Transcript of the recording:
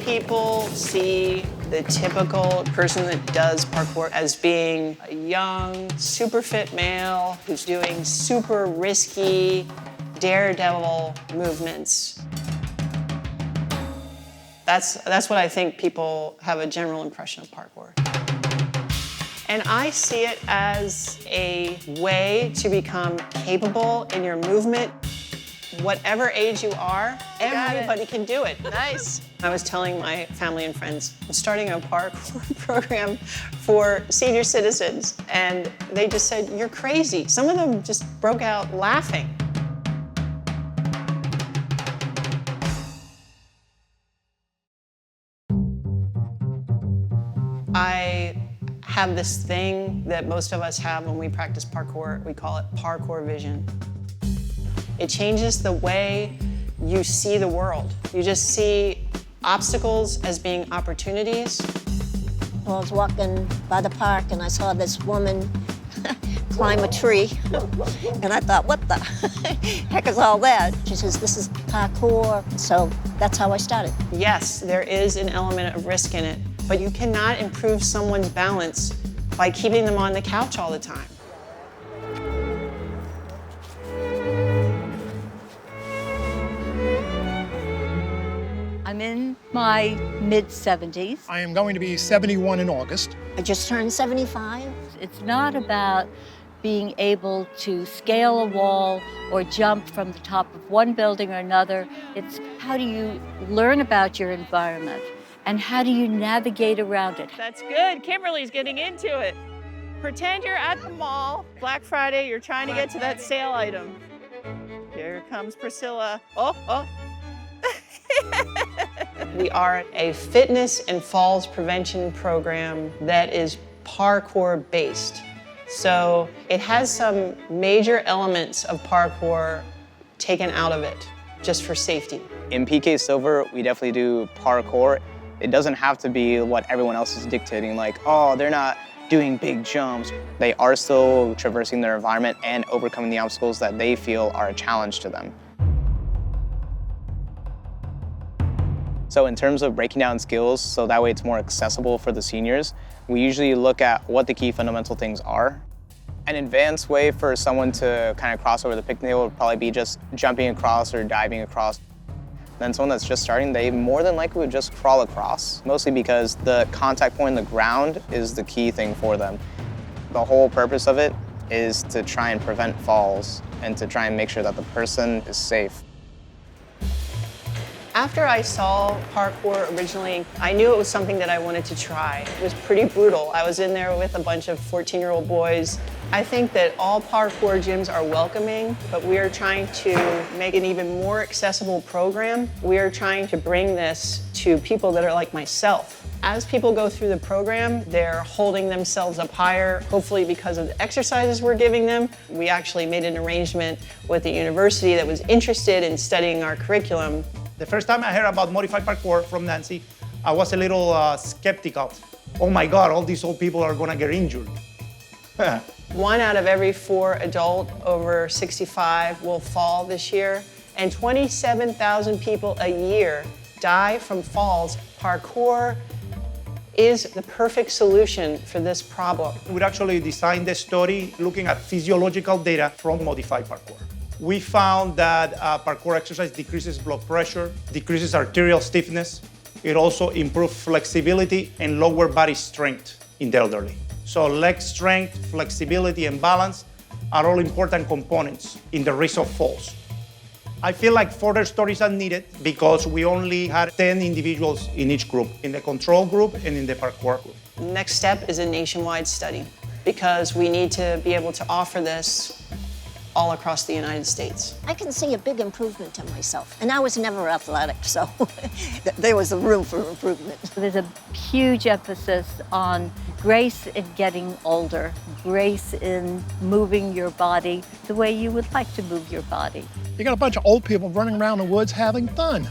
people see the typical person that does parkour as being a young, super fit male who's doing super risky, daredevil movements. That's what I think people have a general impression of parkour. And I see it as a way to become capable in your movement. Whatever age you are, everybody can do it. Nice. I was telling my family and friends, I'm starting a parkour program for senior citizens, and they just said, you're crazy. Some of them just broke out laughing. I have this thing that most of us have when we practice parkour. We call it parkour vision. It changes the way you see the world. You just see obstacles as being opportunities. I was walking by the park and I saw this woman climb a tree. And I thought, what the heck is all that? She says, this is parkour. So that's how I started. Yes, there is an element of risk in it, but you cannot improve someone's balance by keeping them on the couch all the time. I'm in my mid-70s. I am going to be 71 in August. I just turned 75. It's not about being able to scale a wall or jump from the top of one building or another. It's how do you learn about your environment and how do you navigate around it? That's good. Kimberly's getting into it. Pretend you're at the mall. Black Friday, you're trying to get to that sale item. Here comes Priscilla. Oh. We are a fitness and falls prevention program that is parkour based. So it has some major elements of parkour taken out of it, just for safety. In PK Silver, we definitely do parkour. It doesn't have to be what everyone else is dictating, like, oh, they're not doing big jumps. They are still traversing their environment and overcoming the obstacles that they feel are a challenge to them. So in terms of breaking down skills, so that way it's more accessible for the seniors, we usually look at what the key fundamental things are. An advanced way for someone to kind of cross over the picnic table would probably be just jumping across or diving across. Then someone that's just starting, they more than likely would just crawl across, mostly because the contact point in the ground is the key thing for them. The whole purpose of it is to try and prevent falls and to try and make sure that the person is safe. After I saw parkour originally, I knew it was something that I wanted to try. It was pretty brutal. I was in there with a bunch of 14-year-old boys. I think that all parkour gyms are welcoming, but we are trying to make an even more accessible program. We are trying to bring this to people that are like myself. As people go through the program, they're holding themselves up higher, hopefully because of the exercises we're giving them. We actually made an arrangement with the university that was interested in studying our curriculum. The first time I heard about modified parkour from Nancy, I was a little skeptical. Oh my God, all these old people are gonna get injured. 1 out of every 4 adult over 65 will fall this year, and 27,000 people a year die from falls. Parkour is the perfect solution for this problem. We actually designed the study looking at physiological data from modified parkour. We found that parkour exercise decreases blood pressure, decreases arterial stiffness. It also improves flexibility and lower body strength in the elderly. So leg strength, flexibility, and balance are all important components in the risk of falls. I feel like further studies are needed because we only had 10 individuals in each group, in the control group and in the parkour group. Next step is a nationwide study because we need to be able to offer this all across the United States. I can see a big improvement in myself. And I was never athletic, so there was a room for improvement. There's a huge emphasis on grace in getting older, grace in moving your body the way you would like to move your body. You got a bunch of old people running around the woods having fun.